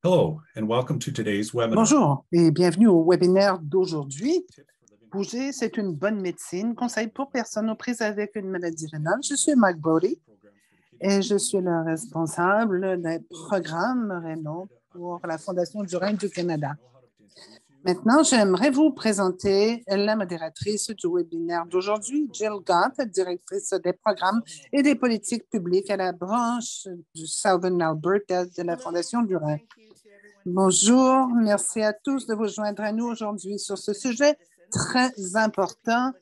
Hello and welcome to today's webinar. Bonjour et bienvenue au webinaire d'aujourd'hui. Bouger, c'est une bonne médecine. Conseil pour personnes aux prises avec une maladie rénale. Je suis Mike Brody et je suis le responsable des programmes rénaux pour la Fondation du Rein du Canada. Maintenant, j'aimerais vous présenter la modératrice du webinaire d'aujourd'hui, Jill Gott, directrice des programmes et des politiques publiques à la branche du Southern Alberta de la Fondation du Rein. Bonjour, merci à tous de vous joindre à nous aujourd'hui sur ce sujet très important.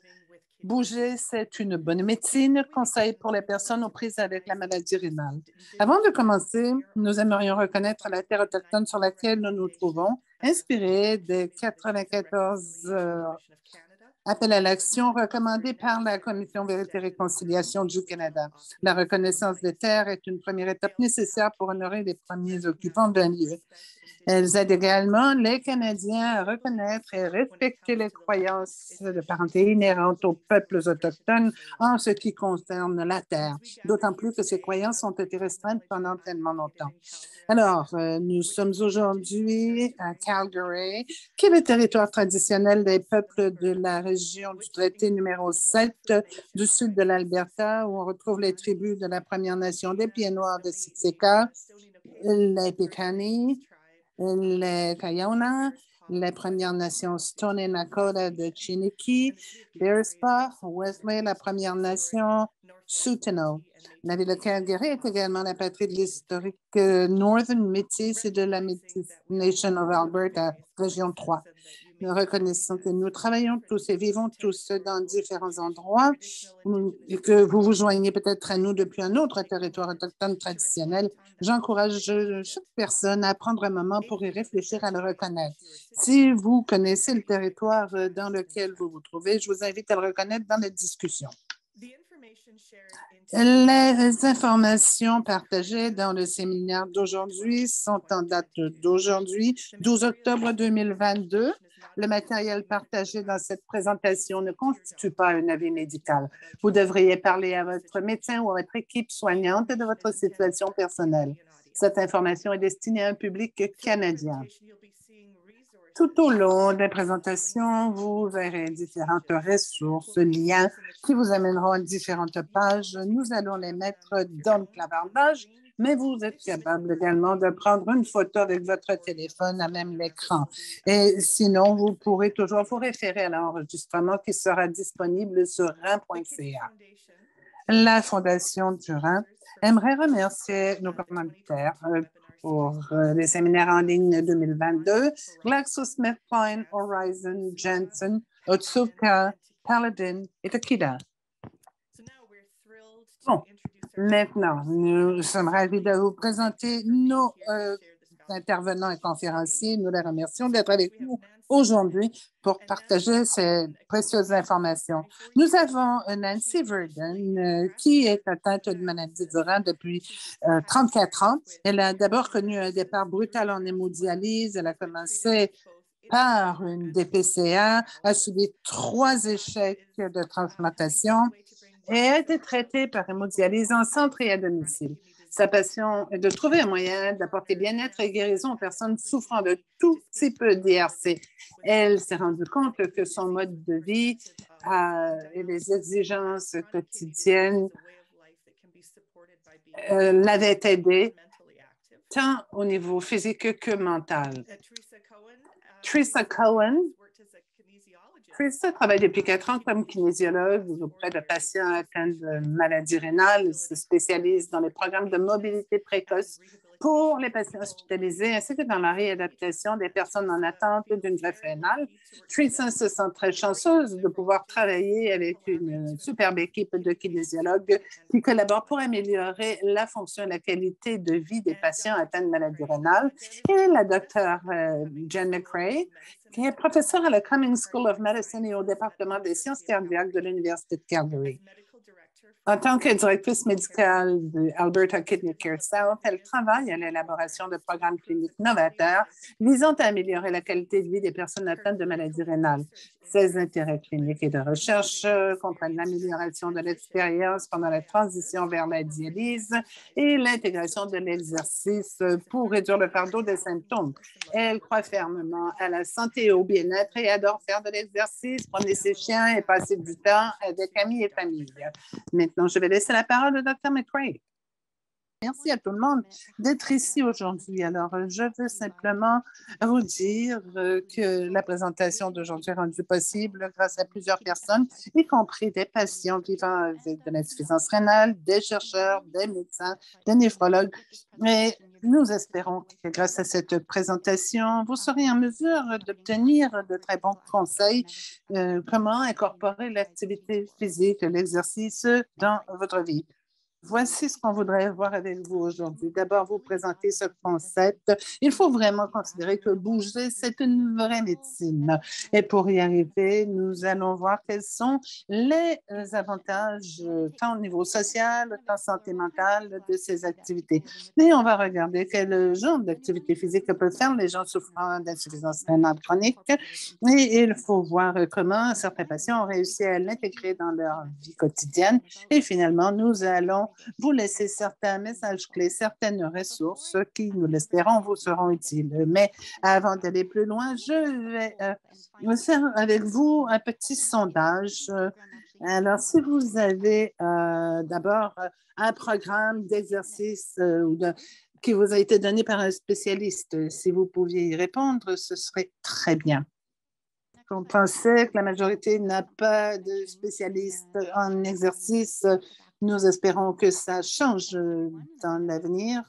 Bouger, c'est une bonne médecine, conseil pour les personnes aux prises avec la maladie rénale. Avant de commencer, nous aimerions reconnaître la terre autochtone sur laquelle nous nous trouvons, inspirée des 94 appels à l'action recommandés par la Commission Vérité et Réconciliation du Canada. La reconnaissance des terres est une première étape nécessaire pour honorer les premiers occupants d'un lieu. Elles aident également les Canadiens à reconnaître et respecter les croyances de parenté inhérentes aux peuples autochtones en ce qui concerne la terre, d'autant plus que ces croyances ont été restreintes pendant tellement longtemps. Alors, nous sommes aujourd'hui à Calgary, qui est le territoire traditionnel des peuples de la région du traité numéro 7 du sud de l'Alberta, où on retrouve les tribus de la Première Nation des Pieds-Noirs de Siksika, les Piikani, les Cayona, les Premières Nations Stoney et Nakota de Chiniki, Bearspaw, Wesley, la Première Nation Tsuut'ina. La ville de Calgary est également la patrie de l'historique Northern Métis et de la Métis Nation of Alberta, région 3. Nous reconnaissons que nous travaillons tous et vivons tous dans différents endroits et que vous vous joignez peut-être à nous depuis un autre territoire autochtone traditionnel. J'encourage chaque personne à prendre un moment pour y réfléchir, à le reconnaître. Si vous connaissez le territoire dans lequel vous vous trouvez, je vous invite à le reconnaître dans la discussion. Les informations partagées dans le séminaire d'aujourd'hui sont en date d'aujourd'hui, 12 octobre 2022. Le matériel partagé dans cette présentation ne constitue pas un avis médical. Vous devriez parler à votre médecin ou à votre équipe soignante de votre situation personnelle. Cette information est destinée à un public canadien. Tout au long des présentations, vous verrez différentes ressources, liens qui vous amèneront à différentes pages. Nous allons les mettre dans le clavardage, mais vous êtes capable également de prendre une photo avec votre téléphone à même l'écran. Et sinon, vous pourrez toujours vous référer à l'enregistrement qui sera disponible sur rein.ca. La Fondation du Rein aimerait remercier nos commanditaires pour les séminaires en ligne 2022, GlaxoSmithKline, Horizon, Janssen, Otsuka, Paladin et Takeda. Bon, maintenant, nous sommes ravis de vous présenter nos intervenants et conférenciers. Nous les remercions d'être avec nous aujourd'hui pour partager ces précieuses informations. Nous avons Nancy Verdon qui est atteinte de maladie du rein depuis 34 ans. Elle a d'abord connu un départ brutal en hémodialyse. Elle a commencé par une DPCA, a subi 3 échecs de transplantation et a été traitée par hémodialyse en centre et à domicile. Sa passion est de trouver un moyen d'apporter bien-être et guérison aux personnes souffrant de tout type d'IRC. Elle s'est rendue compte que son mode de vie et les exigences quotidiennes l'avaient aidée tant au niveau physique que mental. Teresa Cohen travaille depuis 4 ans comme kinésiologue auprès de patients atteints de maladies rénales. Elle se spécialise dans les programmes de mobilité précoce pour les patients hospitalisés ainsi que dans la réadaptation des personnes en attente d'une greffe rénale. Teresa se sent très chanceuse de pouvoir travailler avec une superbe équipe de kinésiologues qui collaborent pour améliorer la fonction et la qualité de vie des patients atteints de maladies rénales. Et la docteure Jen McRae, qui est professeure à la Cummings School of Medicine et au département des sciences cardiaques de l'Université de Calgary. En tant que directrice médicale de Alberta Kidney Care South, elle travaille à l'élaboration de programmes cliniques novateurs visant à améliorer la qualité de vie des personnes atteintes de maladies rénales. Ses intérêts cliniques et de recherche comprennent l'amélioration de l'expérience pendant la transition vers la dialyse et l'intégration de l'exercice pour réduire le fardeau des symptômes. Elle croit fermement à la santé et au bien-être et adore faire de l'exercice, promener ses chiens et passer du temps avec amis et famille. Maintenant, je vais laisser la parole au Dr. McRae. Merci à tout le monde d'être ici aujourd'hui. Alors, je veux simplement vous dire que la présentation d'aujourd'hui est rendue possible grâce à plusieurs personnes, y compris des patients vivant avec de l'insuffisance rénale, des chercheurs, des médecins, des néphrologues. Et nous espérons que grâce à cette présentation, vous serez en mesure d'obtenir de très bons conseils comment incorporer l'activité physique, l'exercice dans votre vie. Voici ce qu'on voudrait voir avec vous aujourd'hui. D'abord, vous présenter ce concept. Il faut vraiment considérer que bouger, c'est une vraie médecine. Et pour y arriver, nous allons voir quels sont les avantages, tant au niveau social, tant santé mentale de ces activités. Et on va regarder quel genre d'activité physique peuvent faire les gens souffrant d'insuffisance rénale chronique. Et il faut voir comment certains patients ont réussi à l'intégrer dans leur vie quotidienne. Et finalement, nous allons vous laisser certains messages clés, certaines ressources qui, nous l'espérons, vous seront utiles. Mais avant d'aller plus loin, je vais faire avec vous un petit sondage. Alors, si vous avez d'abord un programme d'exercice qui vous a été donné par un spécialiste, si vous pouviez y répondre, ce serait très bien. On pensait que la majorité n'a pas de spécialiste en exercice. Nous espérons que ça change dans l'avenir.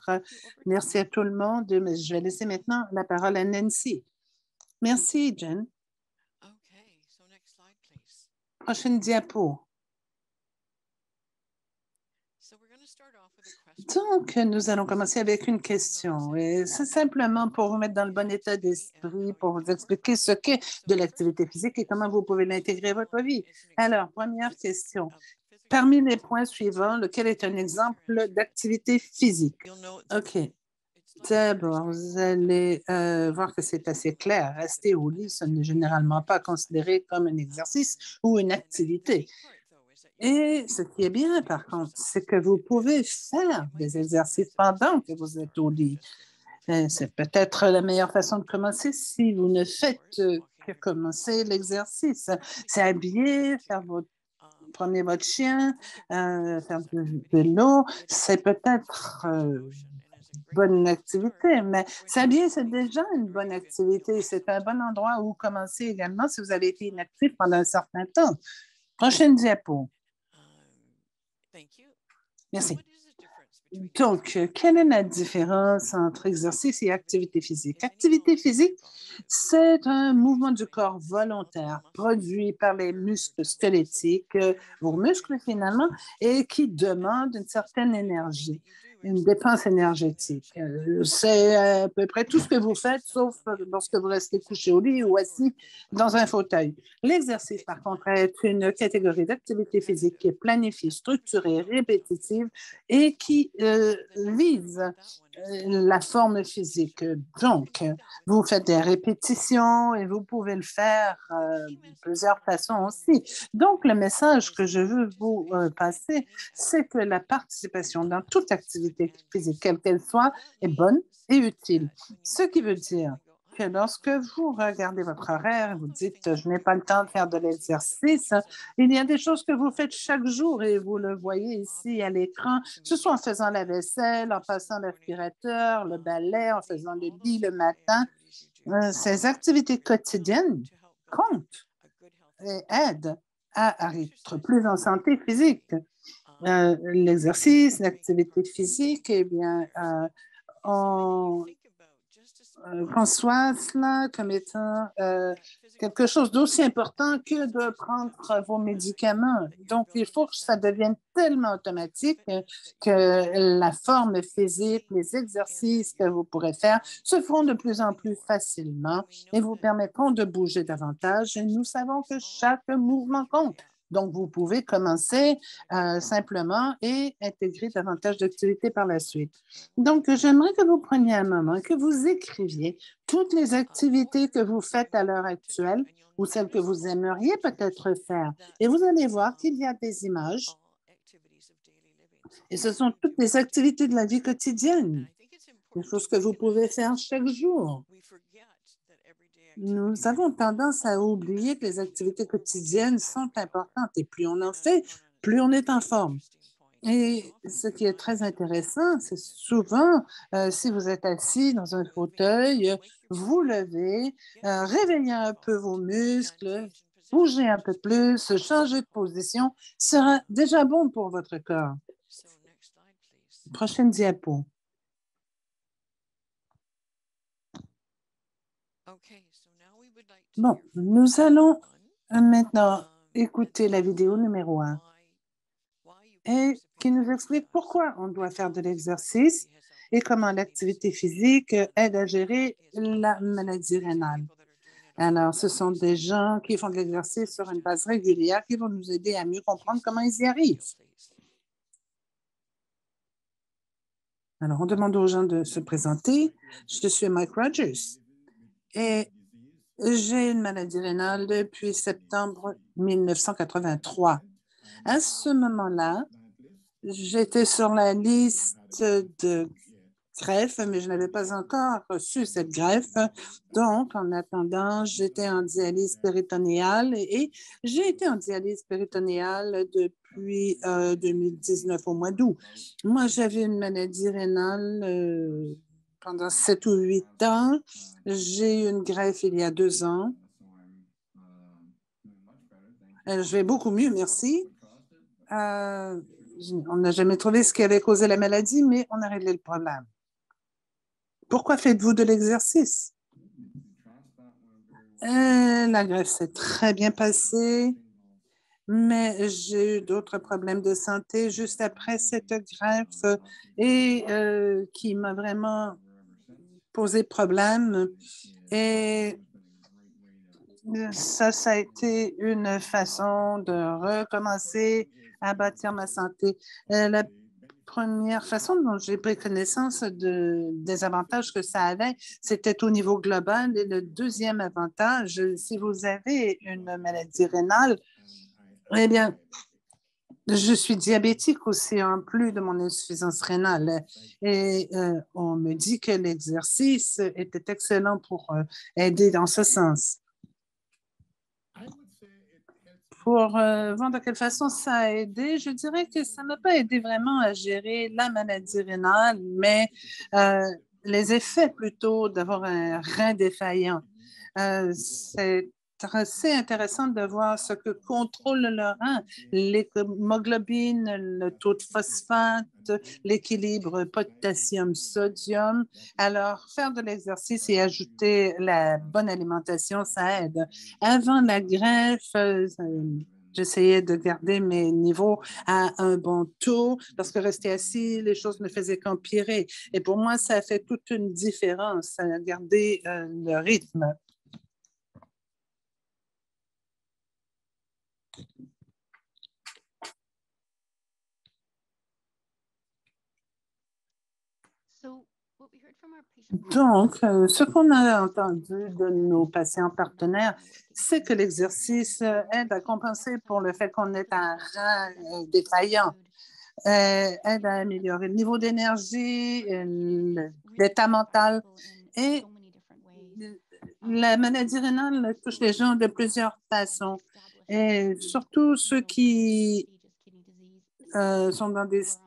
Merci à tout le monde. Mais je vais laisser maintenant la parole à Nancy. Merci, Jen. Prochaine diapo. Donc, nous allons commencer avec une question. Et c'est simplement pour vous mettre dans le bon état d'esprit, pour vous expliquer ce qu'est de l'activité physique et comment vous pouvez l'intégrer à votre vie. Alors, première question. Parmi les points suivants, lequel est un exemple d'activité physique? OK. D'abord, vous allez voir que c'est assez clair. Rester au lit, ce n'est généralement pas considéré comme un exercice ou une activité. Et ce qui est bien, par contre, c'est que vous pouvez faire des exercices pendant que vous êtes au lit. C'est peut-être la meilleure façon de commencer si vous ne faites que commencer l'exercice. S'habiller, promener votre chien, faire du vélo, c'est peut-être bonne activité, mais s'habiller, c'est déjà une bonne activité. C'est un bon endroit où commencer également si vous avez été inactif pendant un certain temps. Prochaine diapo. Merci. Donc, quelle est la différence entre exercice et activité physique? Activité physique, c'est un mouvement du corps volontaire produit par les muscles squelettiques, vos muscles finalement, et qui demande une certaine énergie, une dépense énergétique. C'est à peu près tout ce que vous faites, sauf lorsque vous restez couché au lit ou assis dans un fauteuil. L'exercice, par contre, est une catégorie d'activité physique qui est planifiée, structurée, répétitive et qui vise la forme physique. Donc, vous faites des répétitions et vous pouvez le faire de plusieurs façons aussi. Donc, le message que je veux vous passer, c'est que la participation dans toute activité physique, quelle qu'elle soit, est bonne et utile. Ce qui veut dire que lorsque vous regardez votre horaire, vous dites je n'ai pas le temps de faire de l'exercice, il y a des choses que vous faites chaque jour et vous le voyez ici à l'écran, que ce soit en faisant la vaisselle, en passant l'aspirateur, le balai, en faisant le lit le matin. Ces activités quotidiennes comptent et aident à être plus en santé physique. L'exercice, l'activité physique, eh bien, on conçoit cela comme étant quelque chose d'aussi important que de prendre vos médicaments. Donc, il faut que ça devienne tellement automatique que la forme physique, les exercices que vous pourrez faire se feront de plus en plus facilement et vous permettront de bouger davantage. Et nous savons que chaque mouvement compte. Donc, vous pouvez commencer simplement et intégrer davantage d'activités par la suite. Donc, j'aimerais que vous preniez un moment, que vous écriviez toutes les activités que vous faites à l'heure actuelle ou celles que vous aimeriez peut-être faire. Et vous allez voir qu'il y a des images et ce sont toutes les activités de la vie quotidienne, des choses que vous pouvez faire chaque jour. Nous avons tendance à oublier que les activités quotidiennes sont importantes et plus on en fait, plus on est en forme. Et ce qui est très intéressant, c'est souvent, si vous êtes assis dans un fauteuil, vous levez, réveillez un peu vos muscles, bougez un peu plus, changez de position, sera déjà bon pour votre corps. Prochaine diapo. Bon, nous allons maintenant écouter la vidéo numéro 1 et qui nous explique pourquoi on doit faire de l'exercice et comment l'activité physique aide à gérer la maladie rénale. Alors, ce sont des gens qui font de l'exercice sur une base régulière qui vont nous aider à mieux comprendre comment ils y arrivent. Alors, on demande aux gens de se présenter. Je suis Mike Rogers et j'ai une maladie rénale depuis septembre 1983. À ce moment-là, j'étais sur la liste de greffe, mais je n'avais pas encore reçu cette greffe. Donc, en attendant, j'étais en dialyse péritonéale et j'ai été en dialyse péritonéale depuis 2019 au mois d'août. Moi, j'avais une maladie rénale pendant 7 ou 8 ans. J'ai eu une greffe il y a 2 ans. Je vais beaucoup mieux, merci. On n'a jamais trouvé ce qui avait causé la maladie, mais on a réglé le problème. Pourquoi faites-vous de l'exercice? La greffe s'est très bien passée, mais j'ai eu d'autres problèmes de santé juste après cette greffe et qui m'a vraiment posé problème. Et ça a été une façon de recommencer à bâtir ma santé. La première façon dont j'ai pris connaissance des avantages que ça avait, c'était au niveau global. Et le deuxième avantage, si vous avez une maladie rénale, eh bien, je suis diabétique aussi, en plus de mon insuffisance rénale. Et on me dit que l'exercice était excellent pour aider dans ce sens. Pour voir de quelle façon ça a aidé, je dirais que ça n'a pas aidé vraiment à gérer la maladie rénale, mais les effets plutôt d'avoir un rein défaillant. C'est assez intéressant de voir ce que contrôle le rein, l'hémoglobine, le taux de phosphate, l'équilibre potassium-sodium. Alors, faire de l'exercice et ajouter la bonne alimentation, ça aide. Avant la greffe, j'essayais de garder mes niveaux à un bon taux parce que rester assis, les choses ne faisaient qu'empirer. Et pour moi, ça a fait toute une différence à garder le rythme. Donc, ce qu'on a entendu de nos patients partenaires, c'est que l'exercice aide à compenser pour le fait qu'on est un rein défaillant, aide à améliorer le niveau d'énergie, l'état mental et la maladie rénale touche les gens de plusieurs façons et surtout ceux qui sont dans des stades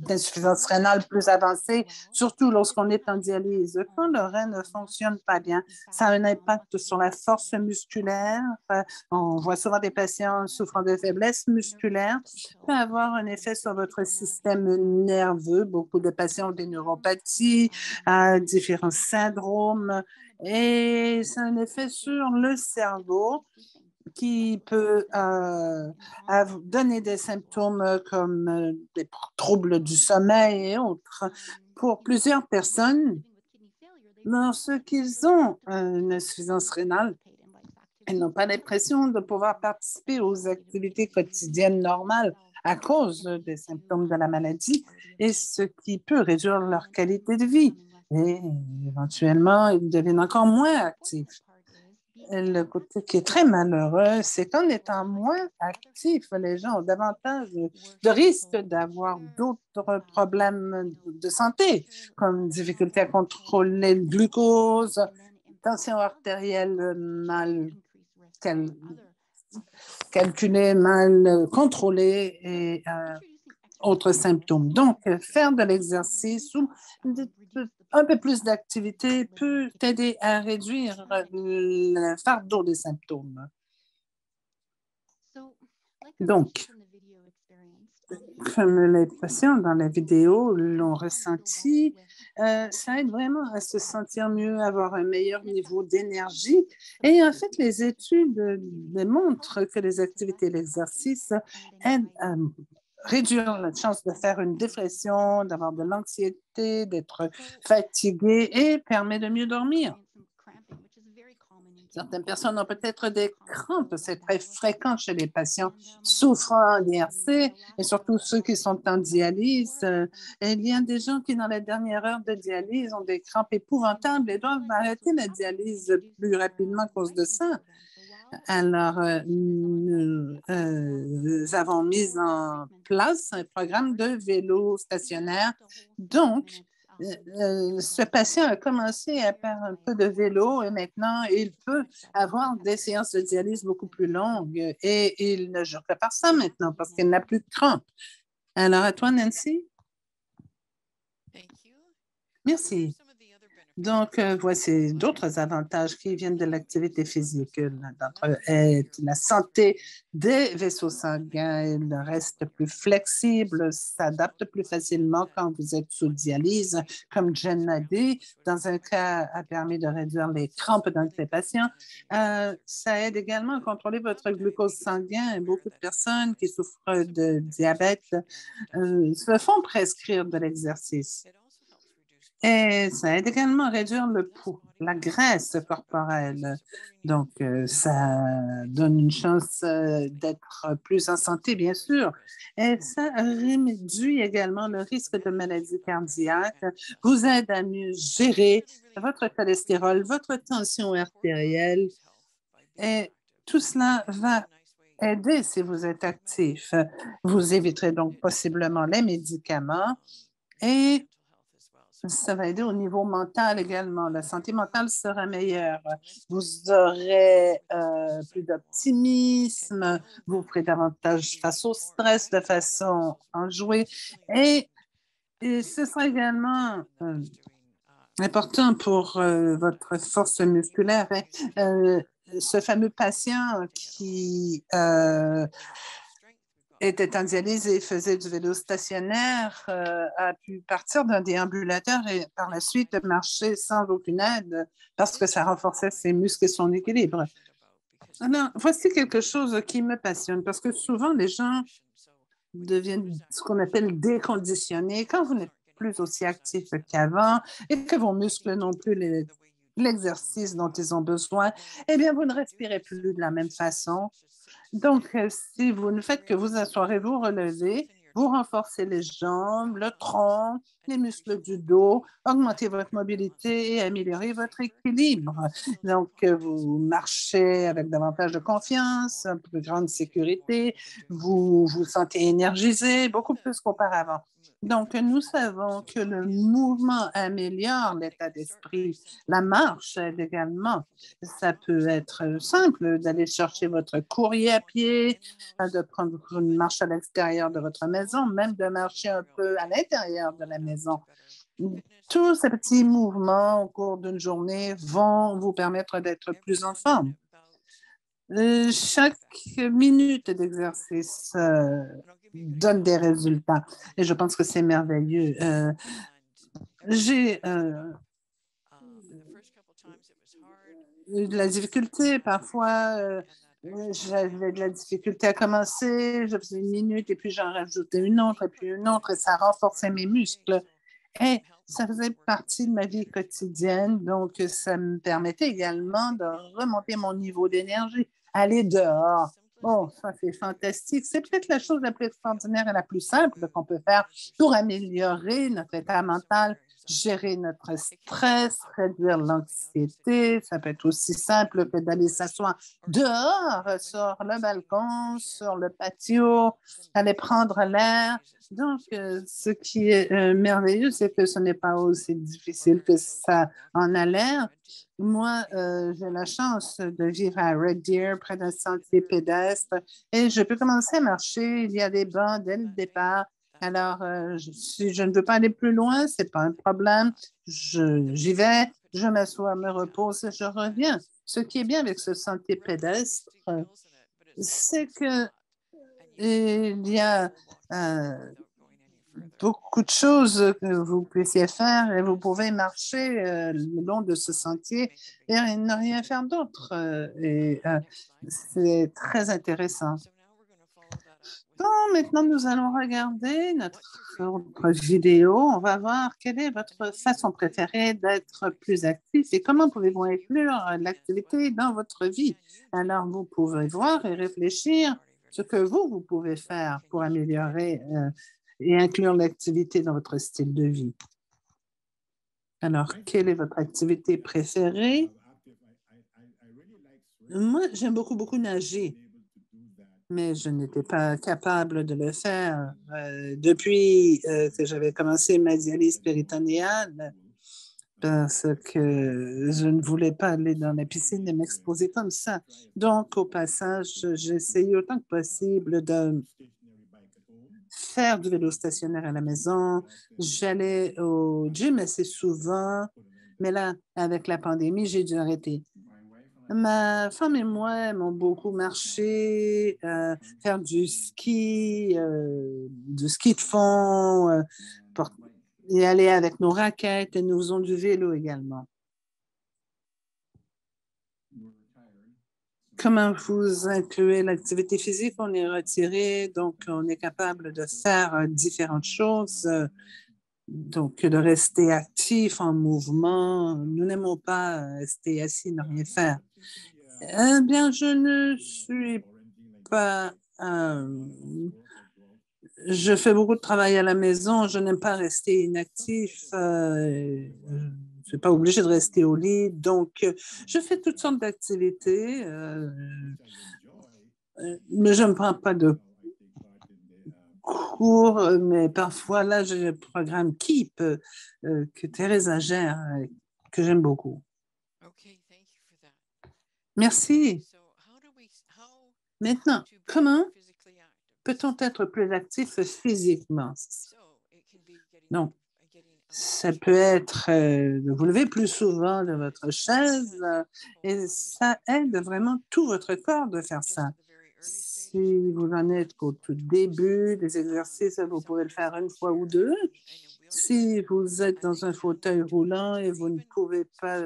d'insuffisance rénale plus avancés, surtout lorsqu'on est en dialyse. Quand le rein ne fonctionne pas bien, ça a un impact sur la force musculaire. On voit souvent des patients souffrant de faiblesse musculaire. Ça peut avoir un effet sur votre système nerveux. Beaucoup de patients ont des neuropathies, différents syndromes, et c'est un effet sur le cerveau qui peut donner des symptômes comme des troubles du sommeil et autres. Pour plusieurs personnes, lorsqu'ils ont une insuffisance rénale, Elles n'ont pas l'impression de pouvoir participer aux activités quotidiennes normales à cause des symptômes de la maladie et ce qui peut réduire leur qualité de vie. Et éventuellement, ils deviennent encore moins actifs. Le côté qui est très malheureux, c'est qu'en étant moins actifs, les gens ont davantage de risques d'avoir d'autres problèmes de santé, comme difficulté à contrôler le glucose, tension artérielle mal calculée, mal contrôlée et autres symptômes. Donc, faire de l'exercice ou un peu plus d'activité peut t'aider à réduire le fardeau des symptômes. Donc, comme les patients dans la vidéo l'ont ressenti, ça aide vraiment à se sentir mieux, avoir un meilleur niveau d'énergie. Et en fait, les études démontrent que les activités et l'exercice aident à réduire la chance de faire une dépression, d'avoir de l'anxiété, d'être fatigué et permet de mieux dormir. Certaines personnes ont peut-être des crampes, c'est très fréquent chez les patients souffrant d'IRC et surtout ceux qui sont en dialyse. Il y a des gens qui, dans la dernière heure de dialyse, ont des crampes épouvantables et doivent arrêter la dialyse plus rapidement à cause de ça. Alors, nous avons mis en place un programme de vélo stationnaire. Donc, ce patient a commencé à faire un peu de vélo et maintenant, il peut avoir des séances de dialyse beaucoup plus longues et il ne joue que par ça maintenant parce qu'il n'a plus de crampes. Alors, à toi, Nancy? Merci. Donc, voici d'autres avantages qui viennent de l'activité physique. D'entre eux est la santé des vaisseaux sanguins. Ils restent plus flexibles, s'adaptent plus facilement quand vous êtes sous dialyse, comme Jen l'a dit. Dans un cas, a permis de réduire les crampes d'un de ses patients. Ça aide également à contrôler votre glucose sanguin. Beaucoup de personnes qui souffrent de diabète se font prescrire de l'exercice. Et ça aide également à réduire le poids, la graisse corporelle. Donc, ça donne une chance d'être plus en santé, bien sûr. Et ça réduit également le risque de maladie cardiaque, vous aide à mieux gérer votre cholestérol, votre tension artérielle. Et tout cela va aider si vous êtes actif. Vous éviterez donc possiblement les médicaments et ça va aider au niveau mental également. La santé mentale sera meilleure. Vous aurez plus d'optimisme, vous ferez davantage face au stress de façon enjouée et ce sera également important pour votre force musculaire. Ce fameux patient qui était en dialyse et faisait du vélo stationnaire, a pu partir d'un déambulateur et par la suite marcher sans aucune aide parce que ça renforçait ses muscles et son équilibre. Alors, voici quelque chose qui me passionne parce que souvent les gens deviennent ce qu'on appelle déconditionnés quand vous n'êtes plus aussi actif qu'avant et que vos muscles n'ont plus l'exercice dont ils ont besoin, eh bien, vous ne respirez plus de la même façon. Donc, si vous ne faites que vous asseoir et vous relever, vous renforcez les jambes, le tronc, les muscles du dos, augmentez votre mobilité et améliorez votre équilibre. Donc, vous marchez avec davantage de confiance, une plus grande sécurité, vous vous sentez énergisé beaucoup plus qu'auparavant. Donc, nous savons que le mouvement améliore l'état d'esprit. La marche aide également. Ça peut être simple d'aller chercher votre courrier à pied, de prendre une marche à l'extérieur de votre maison, même de marcher un peu à l'intérieur de la maison. Tous ces petits mouvements au cours d'une journée vont vous permettre d'être plus en forme. Chaque minute d'exercice donne des résultats et je pense que c'est merveilleux. J'ai eu de la difficulté parfois. J'avais de la difficulté à commencer, je faisais une minute et puis j'en rajoutais une autre et puis une autre et ça renforçait mes muscles. Et ça faisait partie de ma vie quotidienne, donc ça me permettait également de remonter mon niveau d'énergie, aller dehors. Oh, ça c'est fantastique. C'est peut-être la chose la plus extraordinaire et la plus simple qu'on peut faire pour améliorer notre état mental, gérer notre stress, réduire l'anxiété. Ça peut être aussi simple que d'aller s'asseoir dehors, sur le balcon, sur le patio, aller prendre l'air. Donc, ce qui est merveilleux, c'est que ce n'est pas aussi difficile que ça en a l'air. Moi, j'ai la chance de vivre à Red Deer, près d'un sentier pédestre, et je peux commencer à marcher. Il y a des bancs dès le départ. Alors, si je ne veux pas aller plus loin, ce n'est pas un problème. J'y vais, je m'assois, me repose et je reviens. Ce qui est bien avec ce sentier pédestre, c'est que il y a beaucoup de choses que vous puissiez faire et vous pouvez marcher le long de ce sentier et ne rien faire d'autre. C'est très intéressant. Bon, maintenant, nous allons regarder notre vidéo. On va voir quelle est votre façon préférée d'être plus actif et comment pouvez-vous inclure l'activité dans votre vie. Alors, vous pouvez voir et réfléchir ce que vous pouvez faire pour améliorer et inclure l'activité dans votre style de vie. Alors, quelle est votre activité préférée? Moi, j'aime beaucoup nager, mais je n'étais pas capable de le faire depuis que j'avais commencé ma dialyse péritonéale parce que je ne voulais pas aller dans la piscine et m'exposer comme ça. Donc, au passage, j'ai essayé autant que possible de faire du vélo stationnaire à la maison. J'allais au gym assez souvent, mais là, avec la pandémie, j'ai dû arrêter. Ma femme et moi aimons beaucoup marcher, faire du ski de fond, et aller avec nos raquettes et nous faisons du vélo également. Comment vous incluez l'activité physique? On est retiré, donc on est capable de faire différentes choses, donc de rester actif en mouvement. Nous n'aimons pas rester assis, ne rien faire. Eh bien, je ne suis pas. Je fais beaucoup de travail à la maison. Je n'aime pas rester inactif. Je ne suis pas obligée de rester au lit. Donc, je fais toutes sortes d'activités, mais je ne prends pas de cours. Mais parfois, là, j'ai le programme Keep que Teresa gère, que j'aime beaucoup. Merci. Maintenant, comment peut-on être plus actif physiquement? Donc, ça peut être de vous lever plus souvent de votre chaise et ça aide vraiment tout votre corps de faire ça. Si vous en êtes qu'au tout début des exercices, vous pouvez le faire une fois ou deux. Si vous êtes dans un fauteuil roulant et vous ne pouvez pas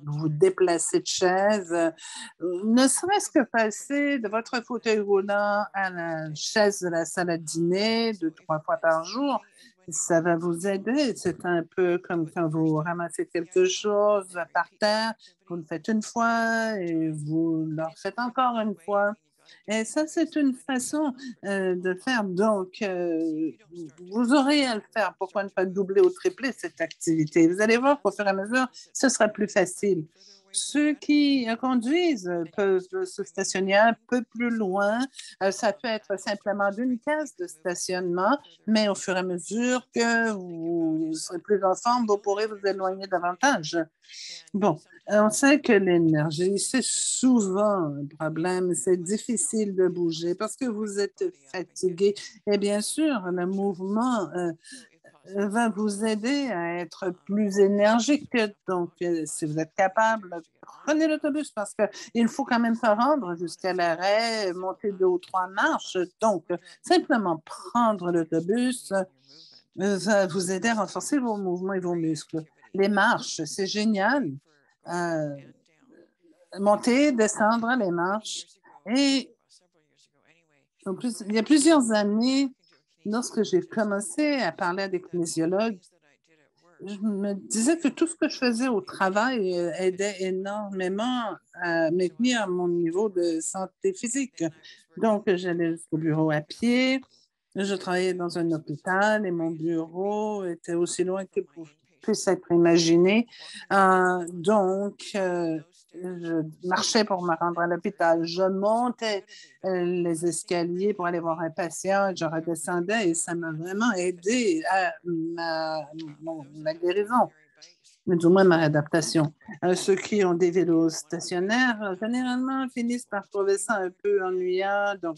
vous déplacer de chaise, ne serait-ce que passer de votre fauteuil roulant à la chaise de la salle à dîner 2, 3 fois par jour, ça va vous aider. C'est un peu comme quand vous ramassez quelque chose par terre, vous le faites une fois et vous le refaites encore une fois. Et ça, c'est une façon de faire. Donc, vous aurez à le faire. Pourquoi ne pas doubler ou tripler cette activité? Vous allez voir qu'au fur et à mesure, ce sera plus facile. Ceux qui conduisent peuvent se stationner un peu plus loin. Ça peut être simplement d'une case de stationnement, mais au fur et à mesure que vous serez plus en forme, vous pourrez vous éloigner davantage. Bon, on sait que l'énergie, c'est souvent un problème. C'est difficile de bouger parce que vous êtes fatigué. Et bien sûr, le mouvement va vous aider à être plus énergique. Donc, si vous êtes capable, prenez l'autobus parce qu'il faut quand même se rendre jusqu'à l'arrêt, monter 2 ou 3 marches. Donc, simplement prendre l'autobus va vous aider à renforcer vos mouvements et vos muscles. Les marches, c'est génial. Euh, Monter, descendre les marches. Et en plus, il y a plusieurs années, lorsque j'ai commencé à parler à des kinésiologues, je me disais que tout ce que je faisais au travail aidait énormément à maintenir mon niveau de santé physique. Donc, j'allais jusqu'au bureau à pied. Je travaillais dans un hôpital et mon bureau était aussi loin que puisse être imaginé. Je marchais pour me rendre à l'hôpital. Je montais les escaliers pour aller voir un patient. Je redescendais et ça m'a vraiment aidé à ma guérison, mais du moins ma réadaptation. Ceux qui ont des vélos stationnaires, généralement, finissent par trouver ça un peu ennuyant. Donc,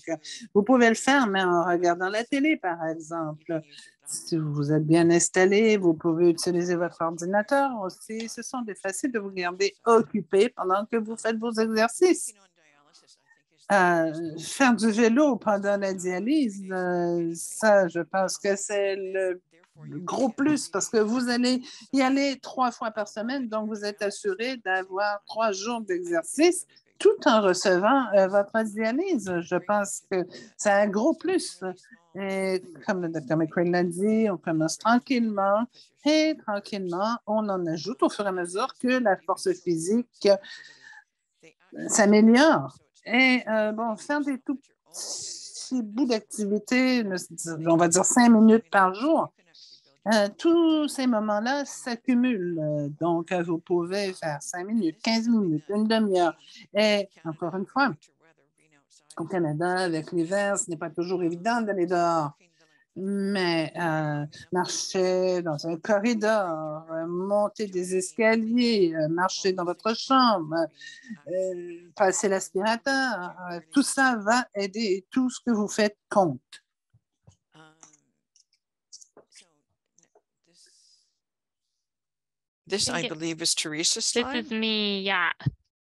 vous pouvez le faire, mais en regardant la télé, par exemple. Si vous êtes bien installé, vous pouvez utiliser votre ordinateur aussi. Ce sont des faciles de vous garder occupé pendant que vous faites vos exercices. Faire du vélo pendant la dialyse, ça, je pense que c'est le gros plus parce que vous allez y aller 3 fois par semaine, donc vous êtes assuré d'avoir 3 jours d'exercice tout en recevant votre dialyse. Je pense que c'est un gros plus. Et comme le Dr. McCrae l'a dit, on commence tranquillement et tranquillement, on en ajoute au fur et à mesure que la force physique s'améliore. Et bon, faire des tout petits bouts d'activité, on va dire 5 minutes par jour, tous ces moments-là s'accumulent. Donc, vous pouvez faire 5 minutes, 15 minutes, une demi-heure. Et encore une fois, au Canada, avec l'hiver, ce n'est pas toujours évident d'aller dehors. Mais marcher dans un corridor, monter des escaliers, marcher dans votre chambre, passer l'aspirateur, tout ça va aider et tout ce que vous faites compte. This, I believe, is Teresa's slide. This is me, yeah.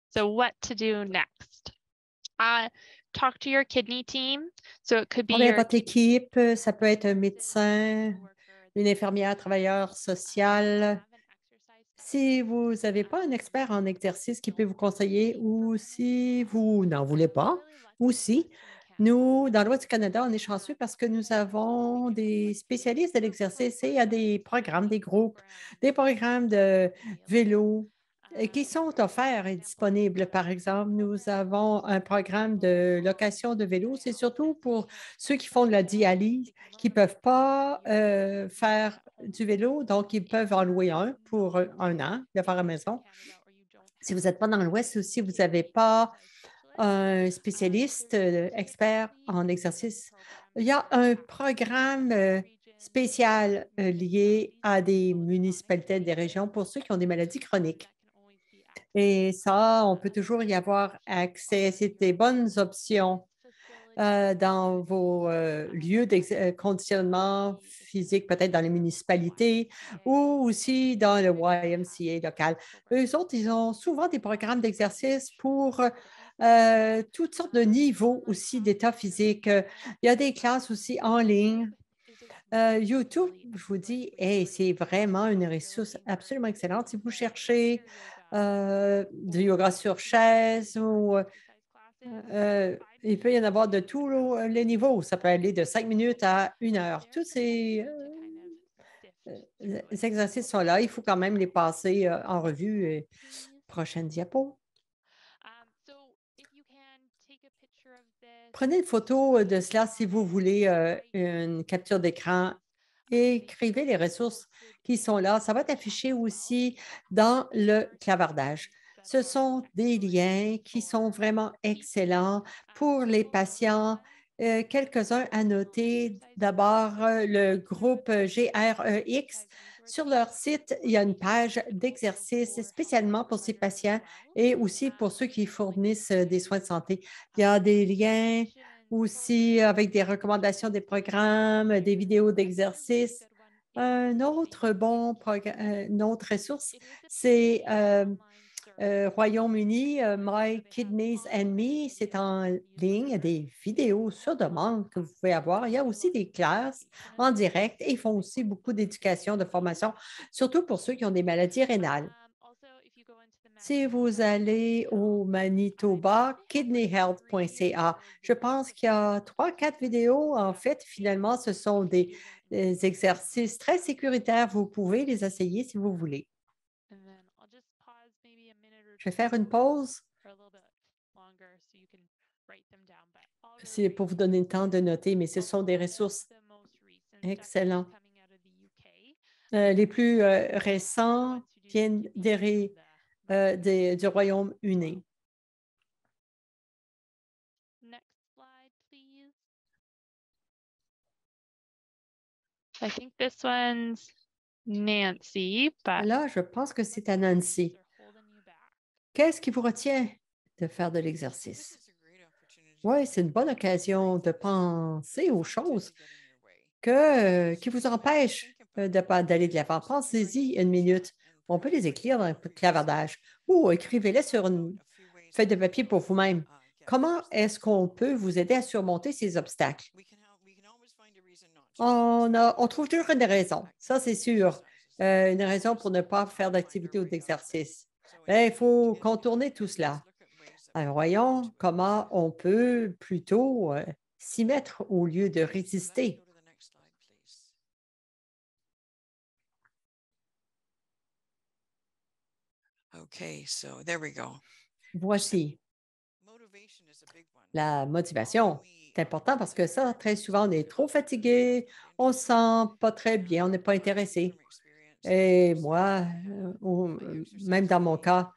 So what to do next? Talk to your kidney team. So it could be Parlez à your votre équipe, ça peut être un médecin, une infirmière, travailleur social. Si vous n'avez pas un expert en exercice qui peut vous conseiller ou si vous n'en voulez pas, ou si, nous, dans l'Ouest du Canada, on est chanceux parce que nous avons des spécialistes de l'exercice et il y a des programmes, des groupes, des programmes de vélo qui sont offerts et disponibles. Par exemple, nous avons un programme de location de vélo. C'est surtout pour ceux qui font de la dialyse, qui ne peuvent pas faire du vélo, donc ils peuvent en louer un pour un an, le faire à la maison. Si vous n'êtes pas dans l'Ouest ou si vous n'avez pas un spécialiste expert en exercice, il y a un programme spécial lié à des municipalités, des régions pour ceux qui ont des maladies chroniques. Et ça, on peut toujours y avoir accès. C'est des bonnes options dans vos lieux de conditionnement physique, peut-être dans les municipalités ou aussi dans le YMCA local. Eux autres, ils ont souvent des programmes d'exercice pour toutes sortes de niveaux aussi d'état physique. Il y a des classes aussi en ligne. YouTube, je vous dis, hey, c'est vraiment une ressource absolument excellente. Si vous cherchez du yoga sur chaise ou il peut y en avoir de tous les niveaux. Ça peut aller de 5 minutes à 1 heure. Tous ces exercices sont là. Il faut quand même les passer en revue. Prochaine diapo. Prenez une photo de cela si vous voulez une capture d'écran. Écrivez les ressources qui sont là. Ça va être affiché aussi dans le clavardage. Ce sont des liens qui sont vraiment excellents pour les patients. Quelques-uns à noter. D'abord, le groupe GREX. Sur leur site, il y a une page d'exercice spécialement pour ces patients et aussi pour ceux qui fournissent des soins de santé. Il y a des liens aussi avec des recommandations des programmes, des vidéos d'exercice. Un autre une autre ressource, c'est Royaume-Uni, My Kidneys and Me, c'est en ligne. Il y a des vidéos sur demande que vous pouvez avoir. Il y a aussi des classes en direct et ils font aussi beaucoup d'éducation, de formation, surtout pour ceux qui ont des maladies rénales. Si vous allez au Manitoba, kidneyhealth.ca, je pense qu'il y a 3-4 vidéos. En fait, finalement, ce sont des des exercices très sécuritaires. Vous pouvez les essayer si vous voulez. Je vais faire une pause. C'est pour vous donner le temps de noter, mais ce sont des ressources excellentes. Les plus récents viennent du Royaume-Uni. I think this one's Nancy, but Là, je pense que c'est à Nancy. Qu'est-ce qui vous retient de faire de l'exercice? Oui, c'est une bonne occasion de penser aux choses qui vous empêchent d'aller de l'avant. Pensez-y une minute. On peut les écrire dans un clavardage ou écrivez-les sur une feuille de papier pour vous-même. Comment est-ce qu'on peut vous aider à surmonter ces obstacles? On trouve toujours une raison, ça c'est sûr, une raison pour ne pas faire d'activité ou d'exercice. Mais il faut contourner tout cela. Alors, voyons comment on peut plutôt s'y mettre au lieu de résister. Okay, so there we go. Voici. La motivation, c'est important parce que ça, très souvent, on est trop fatigué, on ne se sent pas très bien, on n'est pas intéressé. Et moi, même dans mon cas,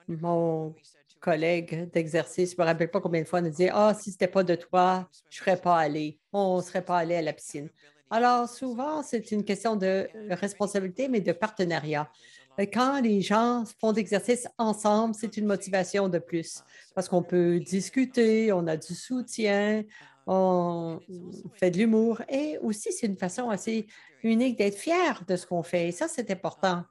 mon collègue d'exercice, je ne me rappelle pas combien de fois, on a dit ah, si ce n'était pas de toi, je ne serais pas allé. On ne serait pas allé à la piscine. Alors, souvent, c'est une question de responsabilité, mais de partenariat. Quand les gens font d'exercice ensemble, c'est une motivation de plus parce qu'on peut discuter, on a du soutien, on fait de l'humour et aussi, c'est une façon assez unique d'être fier de ce qu'on fait. Et ça, c'est important.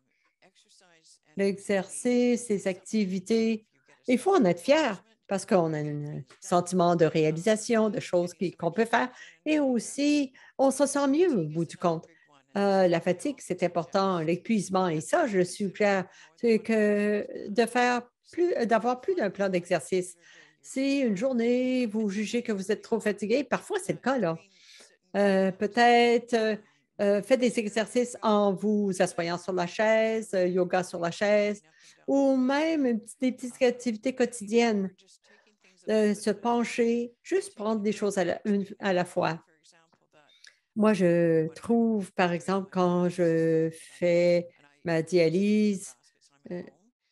L'exercice, les activités, il faut en être fier parce qu'on a un sentiment de réalisation, de choses qu'on peut faire et aussi, on se sent mieux au bout du compte. La fatigue, c'est important, l'épuisement et ça, je suggère c'est que d'avoir plus d'un plan d'exercice. Si une journée, vous jugez que vous êtes trop fatigué, parfois c'est le cas, là. Peut-être faites des exercices en vous assoyant sur la chaise, yoga sur la chaise, ou même des petites activités quotidiennes, se pencher, juste prendre des choses une à la fois. Moi, je trouve, par exemple, quand je fais ma dialyse,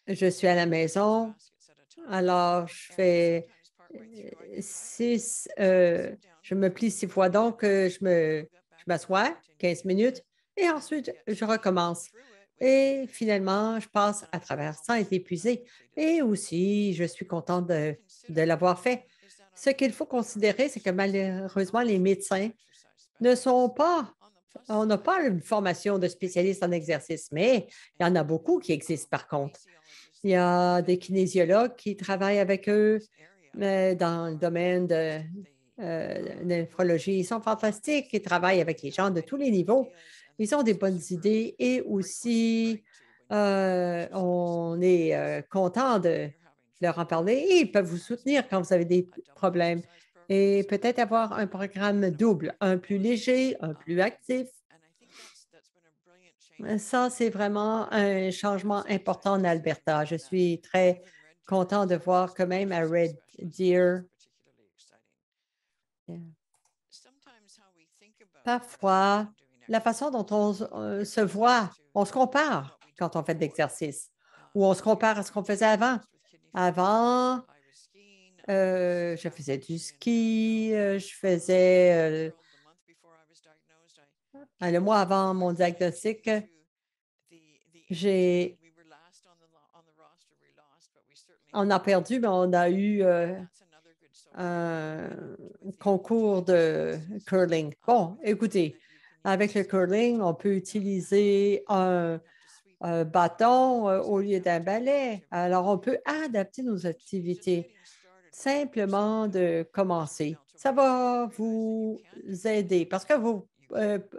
je suis à la maison, alors je fais je me plie 6 fois, donc je m'assois 15 minutes et ensuite je recommence. Et finalement, je passe à travers sans être épuisée. Et aussi, je suis contente de l'avoir fait. Ce qu'il faut considérer, c'est que malheureusement, les médecins ne sont pas, on n'a pas une formation de spécialiste en exercice, mais il y en a beaucoup qui existent par contre. Il y a des kinésiologues qui travaillent avec eux dans le domaine de néphrologie. Ils sont fantastiques, ils travaillent avec les gens de tous les niveaux. Ils ont des bonnes idées et aussi, on est content de leur en parler et ils peuvent vous soutenir quand vous avez des problèmes et peut-être avoir un programme double, un plus léger, un plus actif. Ça, c'est vraiment un changement important en Alberta. Je suis très content de voir quand même à Red Deer. Parfois, la façon dont on se voit, on se compare quand on fait de l'exercice ou on se compare à ce qu'on faisait avant. Avant, je faisais du ski, je faisais le mois avant mon diagnostic, on a perdu, mais on a eu un concours de curling. Bon, écoutez, avec le curling, on peut utiliser un bâton au lieu d'un balai. Alors, on peut adapter nos activités simplement de commencer. Ça va vous aider parce que vous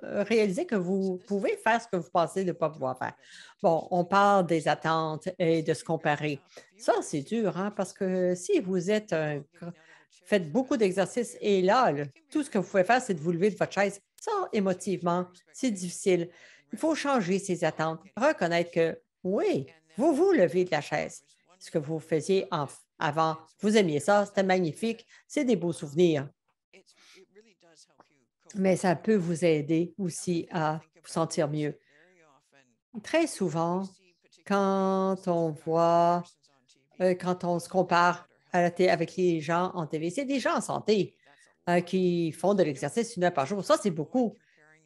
réalisez que vous pouvez faire ce que vous pensez ne pas pouvoir faire. Bon, on parle des attentes et de se comparer. Ça, c'est dur, hein, parce que si vous faites beaucoup d'exercices et là, tout ce que vous pouvez faire, c'est de vous lever de votre chaise. Ça, émotivement, c'est difficile. Il faut changer ses attentes, reconnaître que oui, vous vous levez de la chaise. Ce que vous faisiez avant, vous aimiez ça, c'était magnifique, c'est des beaux souvenirs. Mais ça peut vous aider aussi à vous sentir mieux. Très souvent, quand on voit, quand on se compare à avec les gens en TV, c'est des gens en santé qui font de l'exercice 1 heure par jour. Ça, c'est beaucoup.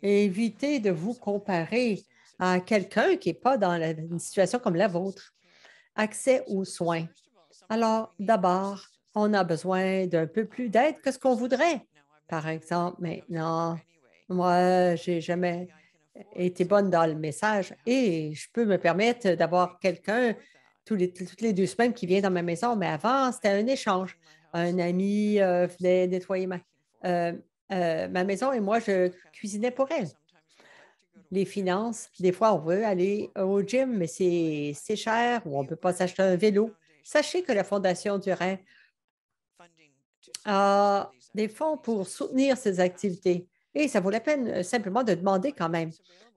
Évitez de vous comparer à quelqu'un qui n'est pas dans une situation comme la vôtre. Accès aux soins. Alors, d'abord, on a besoin d'un peu plus d'aide que ce qu'on voudrait. Par exemple, maintenant, moi, j'ai jamais été bonne dans le message et je peux me permettre d'avoir quelqu'un toutes les 2 semaines qui vient dans ma maison, mais avant, c'était un échange. Un ami venait nettoyer euh, ma maison et moi, je cuisinais pour elle. Les finances, des fois, on veut aller au gym, mais c'est cher ou on ne peut pas s'acheter un vélo. Sachez que la Fondation du Rein a des fonds pour soutenir ces activités et ça vaut la peine simplement de demander quand même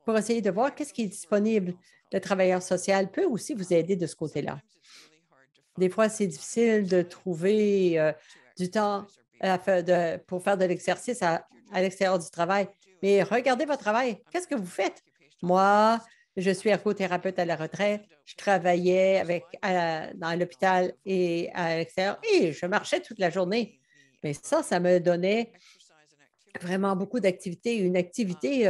pour essayer de voir qu'est-ce qui est disponible. Le travailleur social peut aussi vous aider de ce côté-là. Des fois, c'est difficile de trouver du temps pour faire de l'exercice à l'extérieur du travail. Mais regardez votre travail. Qu'est-ce que vous faites? Moi, je suis ergothérapeute à la retraite. Je travaillais dans l'hôpital et à l'extérieur et je marchais toute la journée. Mais ça me donnait vraiment beaucoup d'activités, une activité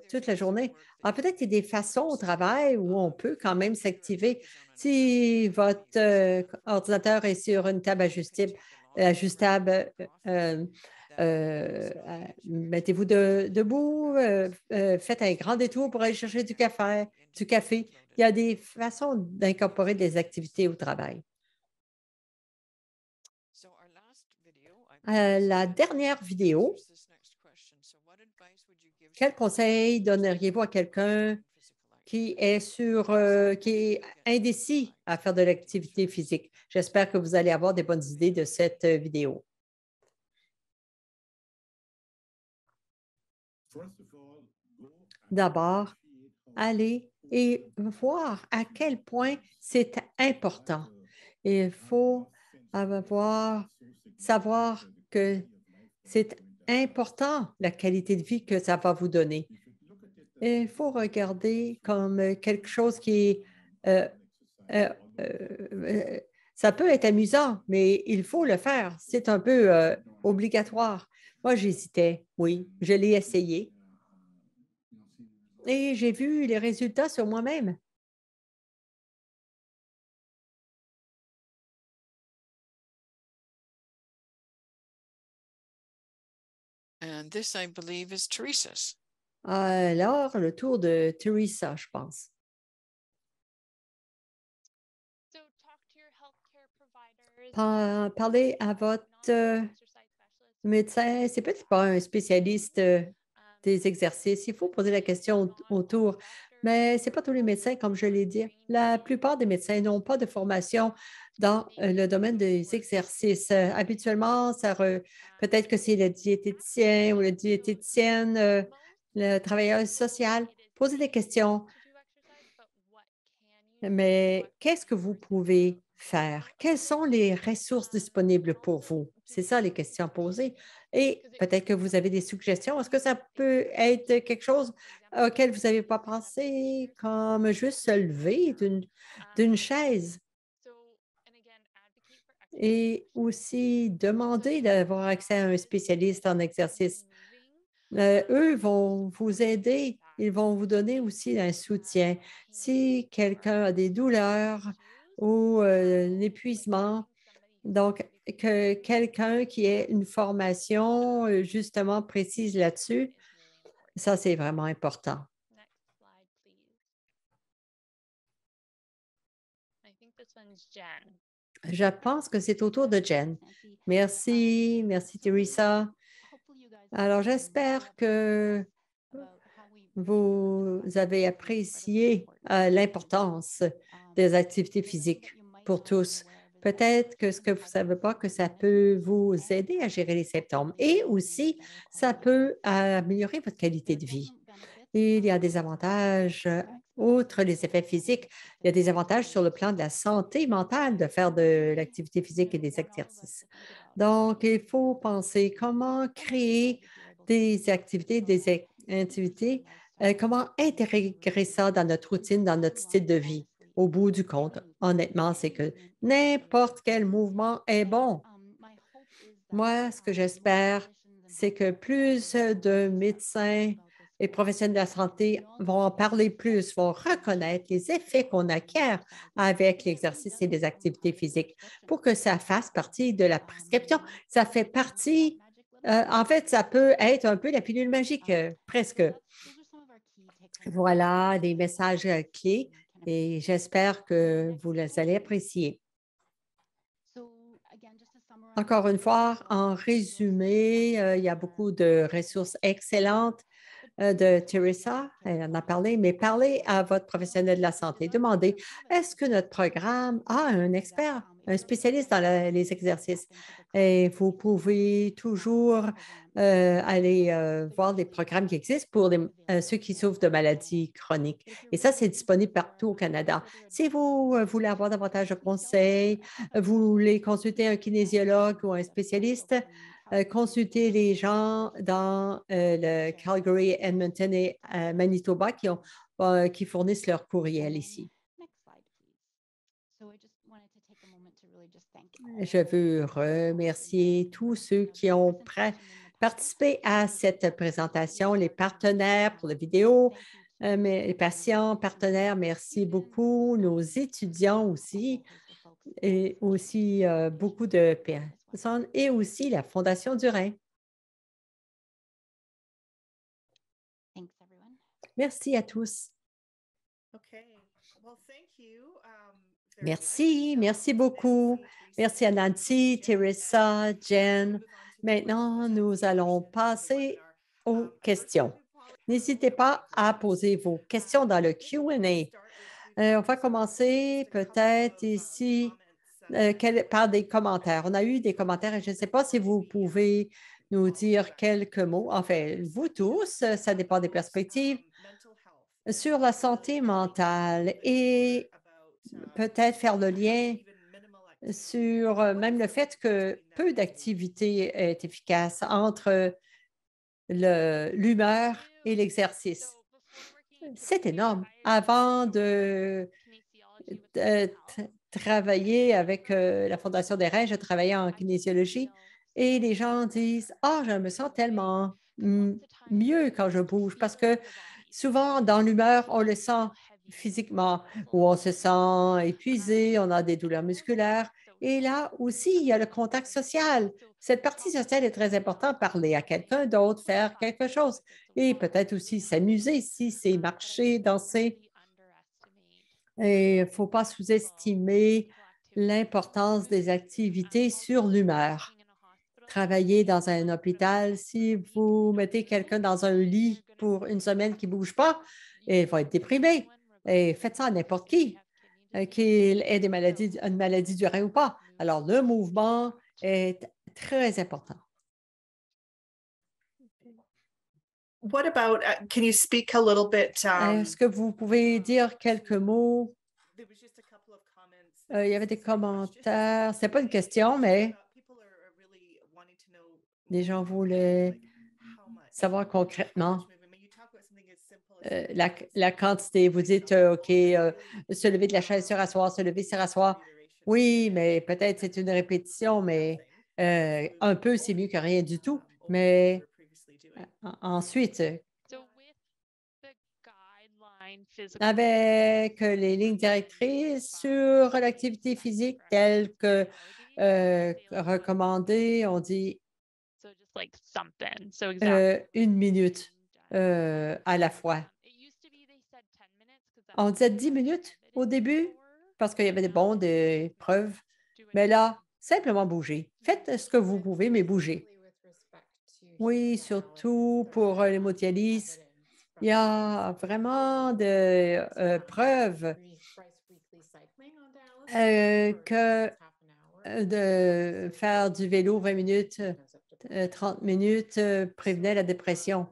toute la journée. Alors, peut-être qu'il y a des façons au travail où on peut quand même s'activer. Si votre ordinateur est sur une table ajustable, mettez-vous debout, faites un grand détour pour aller chercher du café, du café. Il y a des façons d'incorporer des activités au travail. La dernière vidéo, quel conseil donneriez-vous à quelqu'un qui est indécis à faire de l'activité physique? J'espère que vous allez avoir des bonnes idées de cette vidéo. D'abord, allez et voir à quel point c'est important. Il faut savoir que c'est important la qualité de vie que ça va vous donner. Il faut regarder comme quelque chose qui est... euh, euh, euh, ça peut être amusant, mais il faut le faire. C'est un peu obligatoire. Moi, j'hésitais, oui, je l'ai essayé et j'ai vu les résultats sur moi-même. And this, I believe, is Teresa's. Alors, le tour de Teresa, je pense. Parlez à votre médecin. C'est peut-être pas un spécialiste des exercices. Il faut poser la question autour. Mais ce n'est pas tous les médecins, comme je l'ai dit. La plupart des médecins n'ont pas de formation dans le domaine des exercices. Habituellement, peut-être que c'est le diététicien ou la diététicienne, le travailleur social. Posez des questions. Mais qu'est-ce que vous pouvez faire? Quelles sont les ressources disponibles pour vous? C'est ça les questions posées. Et peut-être que vous avez des suggestions. Est-ce que ça peut être quelque chose auquel vous n'avez pas pensé, comme juste se lever d'une chaise? Et aussi demander d'avoir accès à un spécialiste en exercice. Eux vont vous aider. Ils vont vous donner aussi un soutien. Si quelqu'un a des douleurs ou un épuisement, donc que quelqu'un qui ait une formation justement précise là-dessus, ça, c'est vraiment important. Je pense que c'est au tour de Jen. Merci, merci Teresa. Alors, j'espère que vous avez apprécié l'importance des activités physiques pour tous. Peut-être que ce que vous ne savez pas, que ça peut vous aider à gérer les symptômes et aussi, ça peut améliorer votre qualité de vie. Il y a des avantages, outre les effets physiques, il y a des avantages sur le plan de la santé mentale de faire de l'activité physique et des exercices. Donc, il faut penser comment créer des activités, comment intégrer ça dans notre routine, dans notre style de vie. Au bout du compte, honnêtement, c'est que n'importe quel mouvement est bon. Moi, ce que j'espère, c'est que plus de médecins et professionnels de la santé vont en parler plus, vont reconnaître les effets qu'on acquiert avec l'exercice et les activités physiques pour que ça fasse partie de la prescription. Ça fait partie, en fait, ça peut être un peu la pilule magique, presque. Voilà les messages clés et j'espère que vous les allez apprécier. Encore une fois, en résumé, il y a beaucoup de ressources excellentes de Teresa, elle en a parlé, mais parlez à votre professionnel de la santé. Demandez, est-ce que notre programme a un expert, un spécialiste dans les exercices? Et vous pouvez toujours aller voir des programmes qui existent pour ceux qui souffrent de maladies chroniques. Et ça, c'est disponible partout au Canada. Si vous voulez avoir davantage de conseils, vous voulez consulter un kinésiologue ou un spécialiste, consulter les gens dans le Calgary, Edmonton et Manitoba qui fournissent leur courriel ici. Je veux remercier tous ceux qui ont participé à cette présentation, les partenaires pour la vidéo, les patients, partenaires, merci beaucoup, nos étudiants aussi, et aussi beaucoup de personnes, et aussi la Fondation du Rhin. Merci à tous. Merci beaucoup. Merci à Nancy, Teresa, Jen. Maintenant, nous allons passer aux questions. N'hésitez pas à poser vos questions dans le Q&A. On va commencer peut-être ici par des commentaires. On a eu des commentaires et je ne sais pas si vous pouvez nous dire quelques mots. Enfin, vous tous, ça dépend des perspectives, sur la santé mentale et peut-être faire le lien sur même le fait que peu d'activité est efficace entre l'humeur et l'exercice. C'est énorme. Avant de travailler avec la Fondation des Reins, je travaillais en kinésiologie et les gens disent « Ah, je me sens tellement mieux quand je bouge » parce que souvent, dans l'humeur, on le sent physiquement, où on se sent épuisé, on a des douleurs musculaires. Et là aussi, il y a le contact social. Cette partie sociale est très importante, parler à quelqu'un d'autre, faire quelque chose et peut-être aussi s'amuser si c'est marcher, danser. Et il ne faut pas sous-estimer l'importance des activités sur l'humeur. Travailler dans un hôpital, si vous mettez quelqu'un dans un lit pour une semaine qui ne bouge pas, il va être déprimé. Et faites ça à n'importe qui, qu'il ait une maladie du rein ou pas. Alors, le mouvement est très important. What about, can you speak a little bit? Est-ce que vous pouvez dire quelques mots? Il y avait des commentaires. Ce n'est pas une question, mais les gens voulaient savoir concrètement la quantité. Vous dites, OK, se lever de la chaise sur asseoir, se lever sur asseoir. Oui, mais peut-être c'est une répétition, mais un peu, c'est mieux que rien du tout. Mais ensuite, avec les lignes directrices sur l'activité physique telles que recommandées, on dit 1 minute à la fois. On disait 10 minutes au début parce qu'il y avait des preuves, mais là, simplement bouger. Faites ce que vous pouvez, mais bougez. Oui, surtout pour l'hémodialyse, il y a vraiment de preuves que de faire du vélo 20 minutes, 30 minutes prévenait la dépression.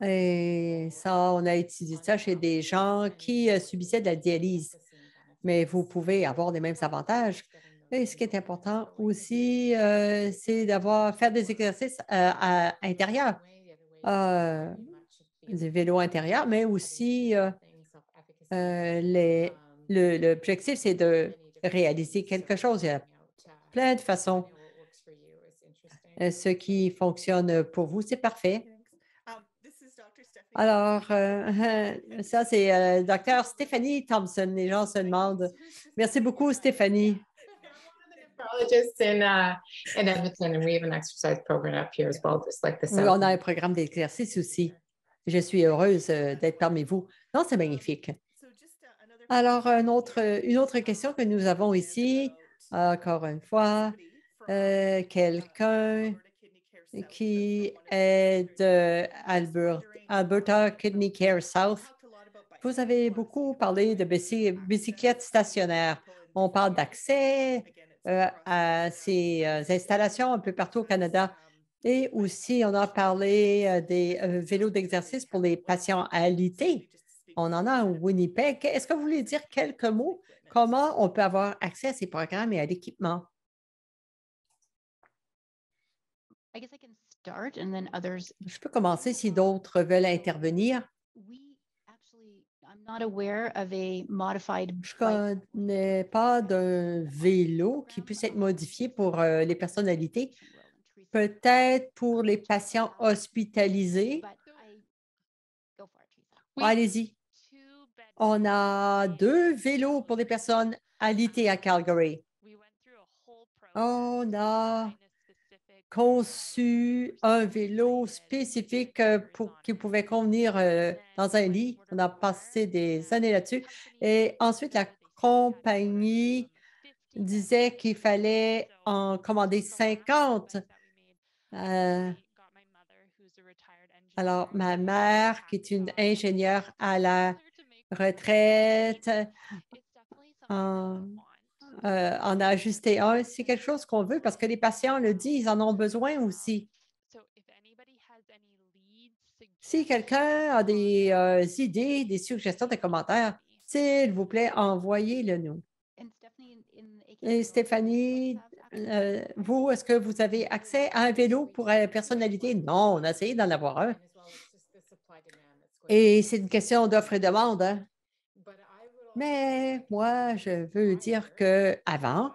Et ça, on a étudié ça chez des gens qui subissaient de la dialyse. Mais vous pouvez avoir les mêmes avantages. Et ce qui est important aussi, c'est faire des exercices intérieurs, du vélo intérieur, mais aussi l'objectif, c'est de réaliser quelque chose. Il y a plein de façons. Ce qui fonctionne pour vous, c'est parfait. Alors, ça, c'est Dr. Stéphanie Thompson. Les gens se demandent. Merci beaucoup, Stéphanie. Neurologist in Edmonton, and we have an exercise program up here as well, just like the Oui, on a un programme d'exercice aussi. Je suis heureuse d'être parmi vous. Non, c'est magnifique. Alors, une autre question que nous avons ici, encore une fois, quelqu'un qui est de Alberta Kidney Care South. Vous avez beaucoup parlé de bicyclettes stationnaires. On parle d'accès à ces installations un peu partout au Canada. Et aussi, on a parlé des vélos d'exercice pour les patients alités. On en a à Winnipeg. Est-ce que vous voulez dire quelques mots? Comment on peut avoir accès à ces programmes et à l'équipement? Je peux commencer si d'autres veulent intervenir. Je ne connais pas d'un vélo qui puisse être modifié pour les personnes alitées. Peut-être pour les patients hospitalisés. Allez-y. On a 2 vélos pour les personnes alitées à Calgary. On a conçu un vélo spécifique qui pouvait convenir dans un lit. On a passé des années là-dessus. Et ensuite, la compagnie disait qu'il fallait en commander 50. Alors, ma mère, qui est une ingénieure à la retraite, en a ajusté un. C'est quelque chose qu'on veut parce que les patients le disent, ils en ont besoin aussi. Si quelqu'un a des idées, des suggestions, des commentaires, s'il vous plaît, envoyez-le nous. Et Stéphanie, vous, est-ce que vous avez accès à un vélo pour personnalité? Non, on a essayé d'en avoir un. Et c'est une question d'offre et demande. Hein? Mais moi, je veux dire qu'avant,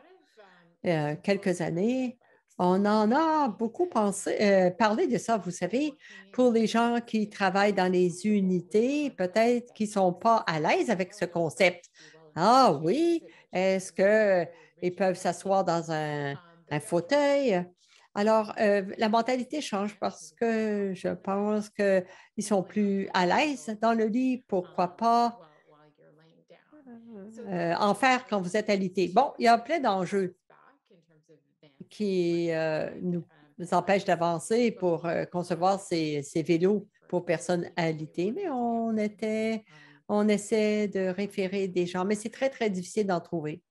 quelques années, on en a beaucoup parlé de ça, vous savez, pour les gens qui travaillent dans les unités, peut-être qui ne sont pas à l'aise avec ce concept. Ah oui, est-ce qu'ils peuvent s'asseoir dans un fauteuil? Alors, la mentalité change parce que je pense qu'ils sont plus à l'aise dans le lit. Pourquoi pas en faire quand vous êtes alité? Bon, il y a plein d'enjeux qui nous empêchent d'avancer pour concevoir ces vélos pour personnes alitées, mais on essaie de référer des gens, mais c'est très, très difficile d'en trouver.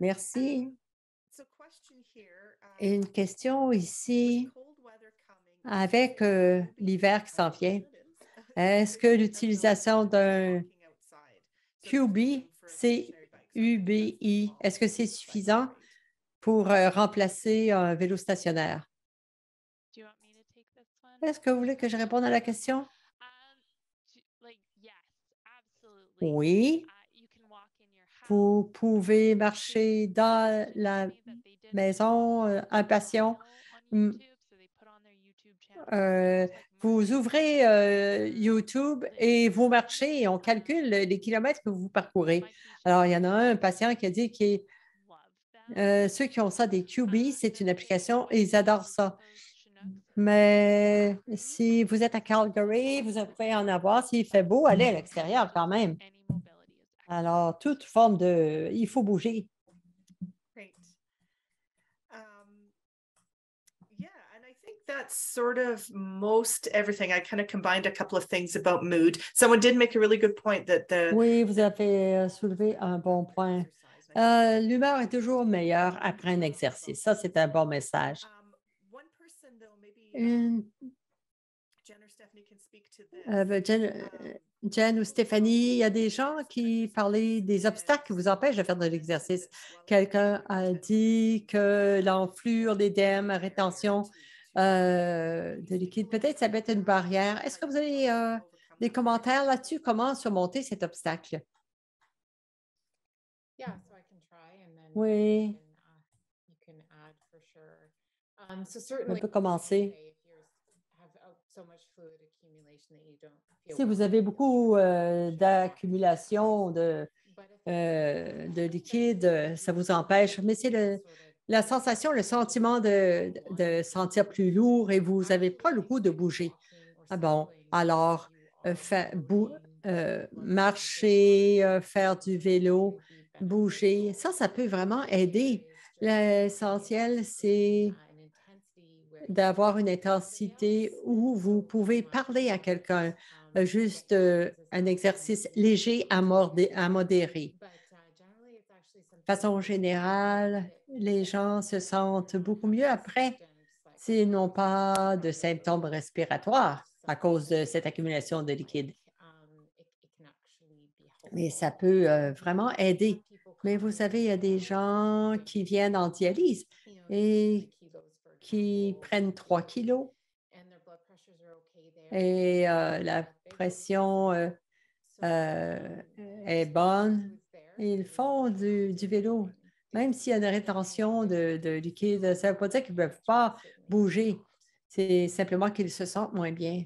Merci. Et une question ici, avec l'hiver qui s'en vient, est-ce que l'utilisation d'un QB, CUBI, est-ce que c'est suffisant pour remplacer un vélo stationnaire? Est-ce que vous voulez que je réponde à la question? Oui. Vous pouvez marcher dans la maison, un patient. Vous ouvrez YouTube et vous marchez et on calcule les kilomètres que vous parcourez. Alors, il y en a un patient qui a dit que ceux qui ont ça, des QB, c'est une application et ils adorent ça. Mais si vous êtes à Calgary, vous pouvez en avoir. S'il fait beau, allez à l'extérieur quand même. Alors, toute forme de... Il faut bouger. that's sort of most everything. I kind of combined a couple of things about mood. Someone did make a really good point that the Oui, vous avez soulevé un bon point. L'humeur est toujours meilleure après un exercice. Ça, c'est un bon message. one person though, maybe Une- Jen or Stephanie can speak to this. Jen ou Stéphanie, il y a des gens qui parlaient des obstacles qui vous empêchent de faire de l'exercice. Quelqu'un a dit que l'enflure, l'édème, la rétention de liquide, peut-être ça peut être une barrière. Est-ce que vous avez des commentaires là-dessus? Comment surmonter cet obstacle? Yeah, so I can try and then Oui. you can add for sure. So On certainly peut commencer. say if you have so much fluid accumulation that you don't feel Si vous well, avez beaucoup d'accumulation but if de liquide, ça vous empêche, mais c'est la sensation, le sentiment de sentir plus lourd et vous n'avez pas le goût de bouger. Ah bon, alors marcher, faire du vélo, bouger, ça peut vraiment aider. L'essentiel, c'est d'avoir une intensité où vous pouvez parler à quelqu'un, juste un exercice léger à modérer. De façon générale, les gens se sentent beaucoup mieux après s'ils n'ont pas de symptômes respiratoires à cause de cette accumulation de liquide. Mais ça peut vraiment aider. Mais vous savez, il y a des gens qui viennent en dialyse et qui prennent 3 kilos et la pression est bonne. Ils font du vélo. Même s'il y a une rétention de liquide, ça ne veut pas dire qu'ils ne peuvent pas bouger. C'est simplement qu'ils se sentent moins bien.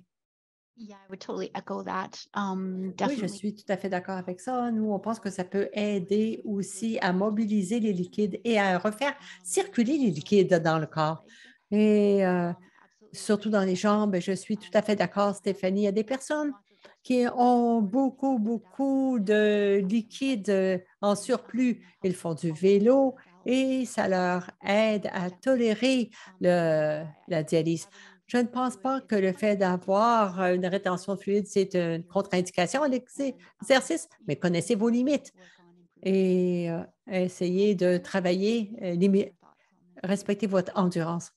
Yeah, I would totally echo that. Oui, je Definitely. suis tout à fait d'accord avec ça. Nous, on pense que ça peut aider aussi à mobiliser les liquides et à refaire circuler les liquides dans le corps. Et surtout dans les jambes, je suis tout à fait d'accord, Stéphanie. Il y a des personnes qui ont beaucoup, beaucoup de liquide en surplus. Ils font du vélo et ça leur aide à tolérer la dialyse. Je ne pense pas que le fait d'avoir une rétention de fluide, c'est une contre-indication à l'exercice, mais connaissez vos limites et essayez de travailler, respectez votre endurance.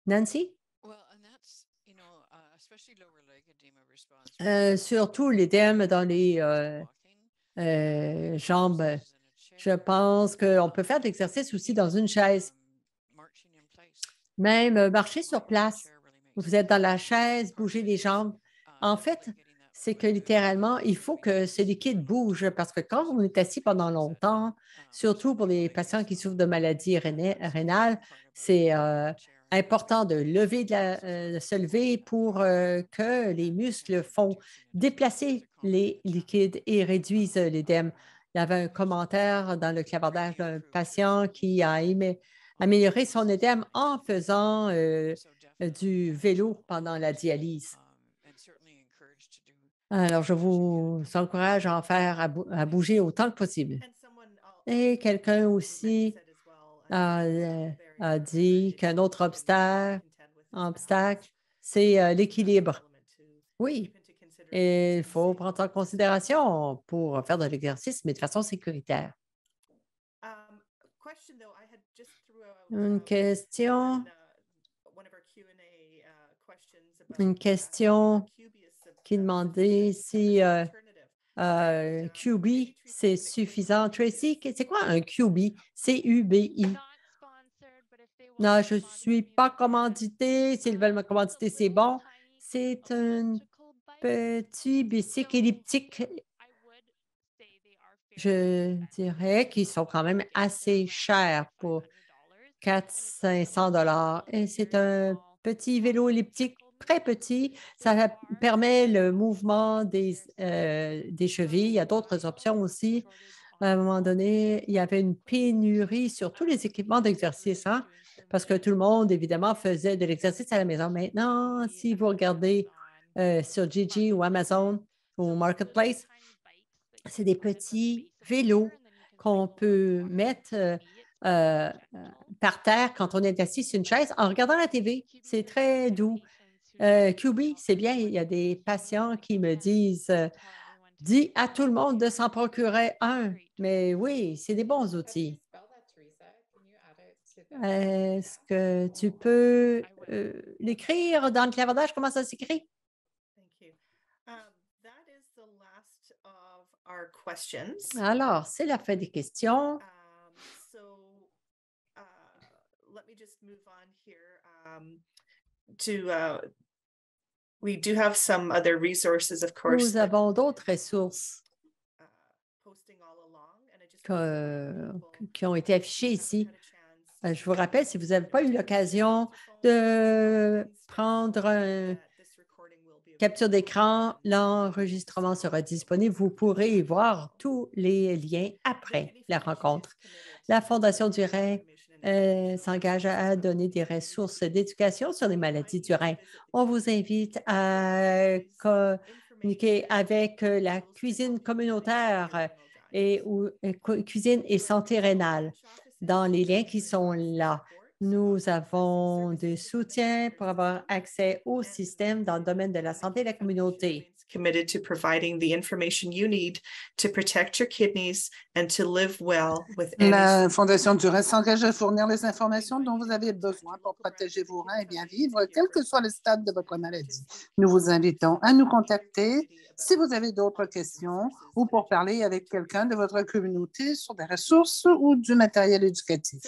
Nancy? Well, and that's, especially lower leg edema response. Surtout l'édème dans les jambes. Je pense qu'on peut faire de l'exercice aussi dans une chaise, même marcher sur place. Vous êtes dans la chaise, bougez les jambes. En fait, c'est que littéralement, il faut que ce liquide bouge parce que quand on est assis pendant longtemps, surtout pour les patients qui souffrent de maladies rénales, c'est important de se lever pour que les muscles font déplacer les liquides et réduisent l'édème. Il y avait un commentaire dans le clavardage d'un patient qui a amélioré son édème en faisant du vélo pendant la dialyse. Alors, je vous encourage à en faire, à bouger autant que possible. Et quelqu'un aussi a dit qu'un autre obstacle, c'est l'équilibre. Oui, il faut prendre en considération pour faire de l'exercice, mais de façon sécuritaire. Une question qui demandait si QB, c'est suffisant. Tracy, c'est quoi un QB? C-U-B-I. Non, je ne suis pas commandité. S'ils veulent me commanditer, c'est bon. C'est un petit bicycle elliptique. Je dirais qu'ils sont quand même assez chers pour 400-500 $. Et c'est un petit vélo elliptique très petit. Ça permet le mouvement des chevilles. Il y a d'autres options aussi. À un moment donné, il y avait une pénurie sur tous les équipements d'exercice, hein, parce que tout le monde, évidemment, faisait de l'exercice à la maison. Maintenant, si vous regardez sur Gigi ou Amazon ou Marketplace, c'est des petits vélos qu'on peut mettre par terre quand on est assis sur une chaise en regardant la TV. C'est très doux. QB, c'est bien. Il y a des patients qui me disent dis à tout le monde de s'en procurer un. Mais oui, c'est des bons outils. Est-ce que tu peux l'écrire dans le clavardage? Comment ça s'écrit? Thank you. That is the last of our questions. Alors, c'est la fin des questions. So let me just move on here we do have some other resources, of course. Nous avons d'autres ressources Posting all along, and I just qui ont été affichées ici. Je vous rappelle, si vous n'avez pas eu l'occasion de prendre une capture d'écran, l'enregistrement sera disponible. Vous pourrez y voir tous les liens après la rencontre. La Fondation du rein s'engage à donner des ressources d'éducation sur les maladies du rein. On vous invite à communiquer avec la cuisine communautaire cuisine et santé rénale dans les liens qui sont là. Nous avons des soutiens pour avoir accès au système dans le domaine de la santé de la communauté. Committed to providing the information you need to protect your kidneys and to live well with La Fondation du rein s'engage à fournir les informations dont vous avez besoin pour protéger vos reins et bien vivre, quel que soit le stade de votre maladie. Nous vous invitons à nous contacter si vous avez d'autres questions ou pour parler avec quelqu'un de votre communauté sur des ressources ou du matériel éducatif.